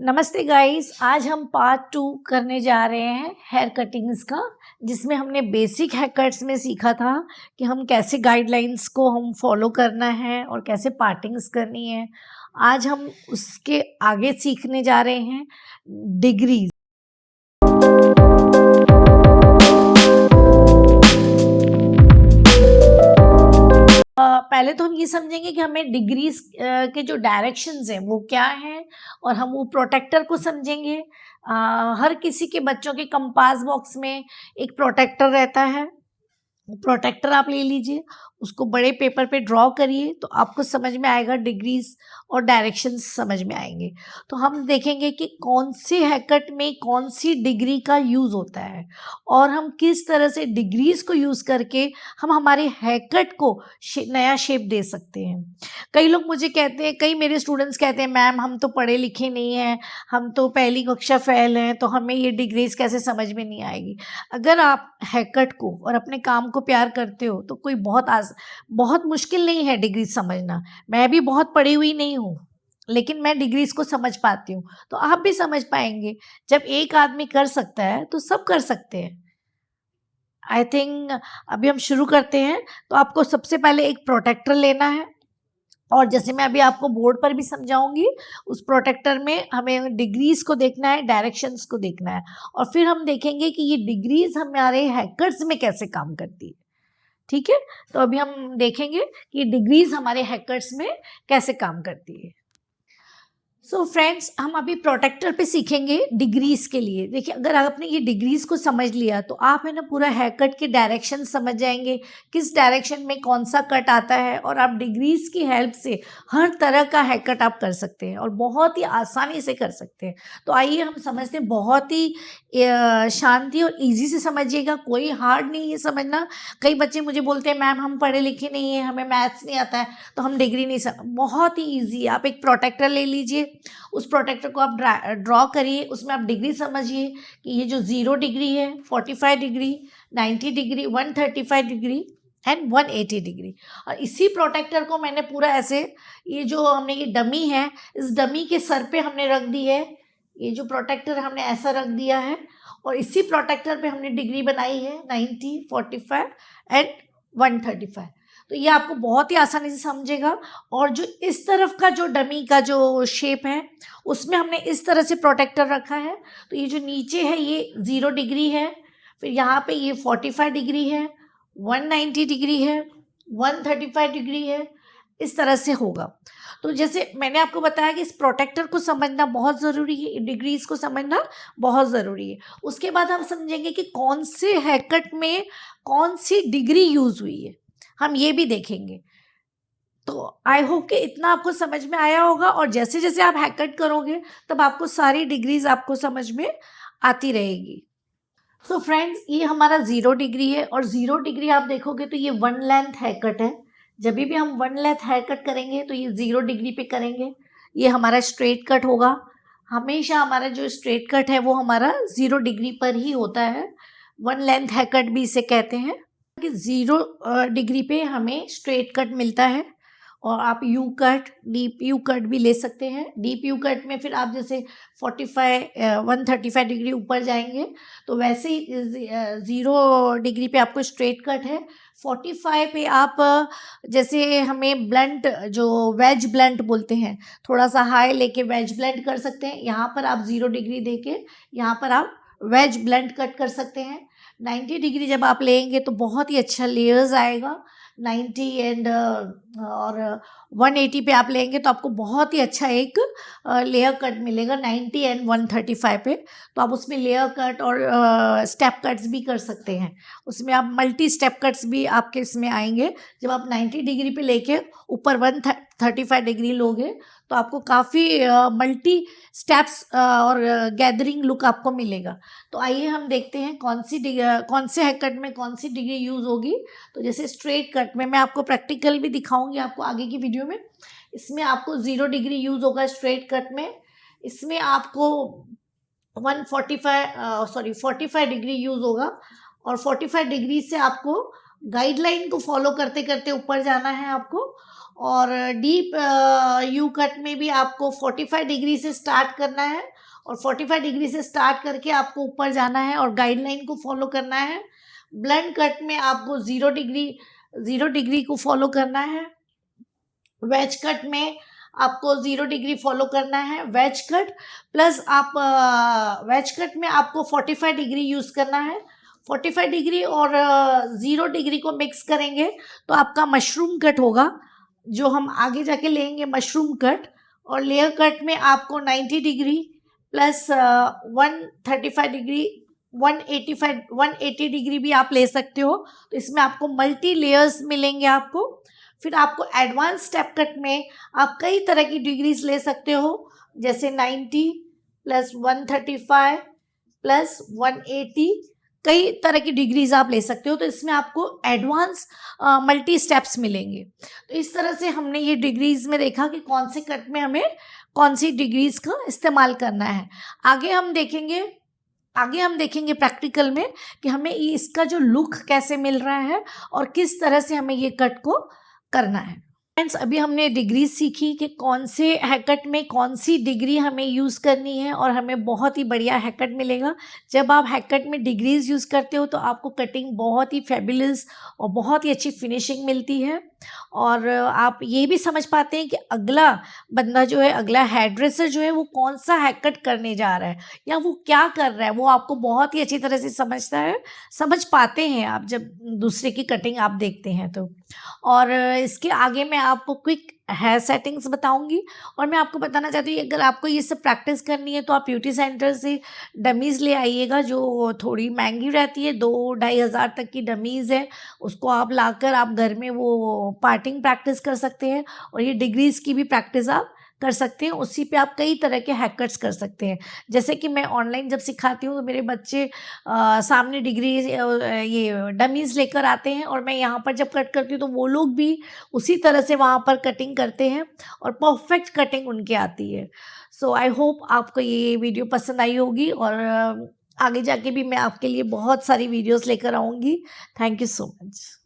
नमस्ते गाइस, आज हम पार्ट 2 करने जा रहे हैं हेयर कटिंग्स का, जिसमें हमने बेसिक हेयर कट्स में सीखा था कि हम कैसे गाइडलाइंस को हम फॉलो करना है और कैसे पार्टिंग्स करनी है। आज हम उसके आगे सीखने जा रहे हैं डिग्रीज। पहले तो हम ये समझेंगे कि हमें डिग्रीज के जो डायरेक्शंस हैं वो क्या हैं, और हम वो प्रोटेक्टर को समझेंगे। हर किसी के बच्चों के कंपास बॉक्स में एक प्रोटेक्टर रहता है। प्रोटेक्टर आप ले लीजिए, उसको बड़े पेपर पे ड्रॉ करिए तो आपको समझ में आएगा, डिग्रीज और डायरेक्शंस समझ में आएंगे। तो हम देखेंगे कि कौन से हैकट में कौन सी डिग्री का यूज़ होता है और हम किस तरह से डिग्रीज को यूज़ करके हम हमारे हैकट को नया शेप दे सकते हैं। कई लोग मुझे कहते हैं, कई मेरे स्टूडेंट्स कहते हैं, मैम हम तो पढ़े लिखे नहीं हैं, हम तो पहली कक्षा फेल हैं, तो हमें ये डिग्रीज कैसे समझ में नहीं आएगी। अगर आप हैकट को और अपने काम को प्यार करते हो तो कोई बहुत मुश्किल नहीं है डिग्री समझना। मैं भी बहुत पढ़ी हुई नहीं हूँ, लेकिन मैं डिग्रीज को समझ पाती हूँ, तो आप भी समझ पाएंगे। जब एक आदमी कर सकता है तो सब कर सकते हैं। आई थिंक अभी हम शुरू करते हैं। तो आपको सबसे पहले एक प्रोटेक्टर लेना है, और जैसे मैं अभी आपको बोर्ड पर भी समझाऊंगी, उस प्रोटेक्टर में हमें डिग्रीज को देखना है, डायरेक्शंस को देखना है, और फिर हम देखेंगे कि ये डिग्रीज हमारे हैकर्स में कैसे काम करती है। ठीक है, तो अभी हम देखेंगे कि डिग्रीज हमारे हैकर्स में कैसे काम करती है। सो फ्रेंड्स, हम अभी प्रोटेक्टर पे सीखेंगे डिग्रीज के लिए। देखिए, अगर आपने ये डिग्रीज को समझ लिया तो आप है ना पूरा हेयर कट के डायरेक्शन समझ जाएंगे, किस डायरेक्शन में कौन सा कट आता है, और आप डिग्रीज की हेल्प से हर तरह का हेयर कट आप कर सकते हैं और बहुत ही आसानी से कर सकते हैं। तो आइए हम समझते हैं, बहुत ही शांति और इजी से समझिएगा, कोई हार्ड नहीं है समझना। कई बच्चे मुझे बोलते हैं, मैम हम पढ़े लिखे नहीं हैं, हमें मैथ्स नहीं आता है, तो हम डिग्री नहीं बहुत ही ईजी है। आप एक प्रोटेक्टर ले लीजिए, उस प्रोटेक्टर को आप ड्रॉ करिए, उसमें आप डिग्री समझिए कि ये जो 0 डिग्री है, 45 degree, 90 degree, 135 degree and 180 degree. और इसी प्रोटेक्टर को मैंने पूरा ऐसे, ये जो हमने ये डमी है, इस डमी के सर पे हमने रख दी है। ये जो प्रोटेक्टर हमने ऐसा रख दिया है, और इसी प्रोटेक्टर पे हमने डिग्री बनाई है 90, 45 एंड 135। तो ये आपको बहुत ही आसानी से समझेगा। और जो इस तरफ का जो डमी का जो शेप है, उसमें हमने इस तरह से प्रोटेक्टर रखा है। तो ये जो नीचे है ये 0 डिग्री है, फिर यहाँ पे ये 45 डिग्री है, 190 डिग्री है, 135 डिग्री है, इस तरह से होगा। तो जैसे मैंने आपको बताया कि इस प्रोटेक्टर को समझना बहुत ज़रूरी है, डिग्रीज को समझना बहुत ज़रूरी है। उसके बाद हम समझेंगे कि कौन से हैकट में कौन सी डिग्री यूज़ हुई है, हम ये भी देखेंगे। तो आई होप कि इतना आपको समझ में आया होगा, और जैसे जैसे आप हैकट करोगे तब आपको सारी डिग्रीज आपको समझ में आती रहेगी। तो फ्रेंड्स, ये हमारा 0 डिग्री है, और 0 डिग्री आप देखोगे तो ये 1 लेंथ हैकट है। जब भी हम 1 लेंथ हैकट करेंगे तो ये 0 डिग्री पे करेंगे। ये हमारा स्ट्रेट कट होगा। हमेशा हमारा जो स्ट्रेट कट है वो हमारा 0 डिग्री पर ही होता है। 1 लेंथ हैकट भी इसे कहते हैं कि 0 डिग्री पे हमें स्ट्रेट कट मिलता है। और आप you cut, deep you cut भी ले सकते हैं। डीप यू कट में फिर आप जैसे 45 135 डिग्री ऊपर जाएंगे, तो वैसे ही 0 डिग्री पे आपको स्ट्रेट कट है। 45 पे आप जैसे हमें ब्लंट, जो वेज ब्लंट बोलते हैं, थोड़ा सा हाई लेके वेज ब्लंट कर सकते हैं। यहाँ पर आप 0 डिग्री देके यहाँ पर आप वेज ब्लंट कट कर सकते हैं। 90 डिग्री जब आप लेंगे तो बहुत ही अच्छा लेयर्स आएगा। 90 एंड और 180 पे आप लेंगे तो आपको बहुत ही अच्छा एक लेयर कट मिलेगा 90 एंड 135 पे। तो आप उसमें लेयर कट और स्टेप कट्स भी कर सकते हैं। उसमें आप मल्टी स्टेप कट्स भी आपके इसमें आएंगे। जब आप 90 डिग्री पे लेके ऊपर 135 डिग्री लोगे तो आपको काफ़ी मल्टी स्टेप्स और गैदरिंग लुक आपको मिलेगा। तो आइए हम देखते हैं कौन से हेयर कट में कौन सी डिग्री यूज़ होगी। तो जैसे स्ट्रेट कट में मैं आपको प्रैक्टिकल भी दिखाऊंगी आपको आगे की वीडियो में। इसमें आपको 0 डिग्री यूज़ होगा स्ट्रेट कट में। इसमें आपको 45 डिग्री यूज़ होगा, और 45 डिग्री से आपको गाइडलाइन को फॉलो करते करते ऊपर जाना है आपको। और डीप यू कट में भी आपको 45 डिग्री से स्टार्ट करना है और 45 डिग्री से स्टार्ट करके आपको ऊपर जाना है और गाइडलाइन को फॉलो करना है। ब्लंट कट में आपको 0 डिग्री को फॉलो करना है। वेज कट में आपको 0 डिग्री फॉलो करना है। वेज कट प्लस आप वेज कट में आपको 45 डिग्री यूज़ करना है। 45 डिग्री और 0 डिग्री को मिक्स करेंगे तो आपका मशरूम कट होगा, जो हम आगे जाके लेंगे मशरूम कट। और लेयर कट में आपको 90 डिग्री प्लस 135 डिग्री 180 डिग्री भी आप ले सकते हो। तो इसमें आपको मल्टी लेयर्स मिलेंगे आपको। फिर आपको एडवांस स्टेप कट में आप कई तरह की डिग्रीज ले सकते हो, जैसे 90 प्लस 135 प्लस 180, कई तरह की डिग्रीज आप ले सकते हो। तो इसमें आपको एडवांस मल्टी स्टेप्स मिलेंगे। तो इस तरह से हमने ये डिग्रीज में देखा कि कौन से कट में हमें कौन सी डिग्रीज का इस्तेमाल करना है। आगे हम देखेंगे प्रैक्टिकल में कि हमें इसका जो लुक कैसे मिल रहा है और किस तरह से हमें ये कट को करना है। फ्रेंड्स, अभी हमने डिग्री सीखी कि कौन से हैकट में कौन सी डिग्री हमें यूज़ करनी है और हमें बहुत ही बढ़िया हैकट मिलेगा। जब आप हैकट में डिग्रीज यूज़ करते हो तो आपको कटिंग बहुत ही फैबुलस और बहुत ही अच्छी फिनिशिंग मिलती है। और आप ये भी समझ पाते हैं कि अगला बंदा जो है, अगला हेयर ड्रेसर जो है, वो कौन सा हैकट करने जा रहा है या वो क्या कर रहा है, वो आपको बहुत ही अच्छी तरह से समझ पाते हैं आप जब दूसरे की कटिंग आप देखते हैं तो। और इसके आगे मैं आपको क्विक हेयर सेटिंग्स बताऊंगी। और मैं आपको बताना चाहती हूँ, अगर आपको ये सब प्रैक्टिस करनी है तो आप ब्यूटी सेंटर से डमीज़ ले आइएगा, जो थोड़ी महंगी रहती है। 2-2.5 हज़ार तक की डमीज़ है, उसको आप लाकर आप घर में वो पार्टिंग प्रैक्टिस कर सकते हैं और ये डिग्रीज़ की भी प्रैक्टिस आप कर सकते हैं। उसी पे आप कई तरह के हैकट्स कर सकते हैं। जैसे कि मैं ऑनलाइन जब सिखाती हूँ तो मेरे बच्चे सामने डिग्री ये डमीज़ लेकर आते हैं और मैं यहाँ पर जब कट करती हूँ तो वो लोग भी उसी तरह से वहाँ पर कटिंग करते हैं और परफेक्ट कटिंग उनके आती है। सो आई होप आपको ये वीडियो पसंद आई होगी और आगे जाके भी मैं आपके लिए बहुत सारी वीडियोस लेकर आऊँगी। Thank you so much.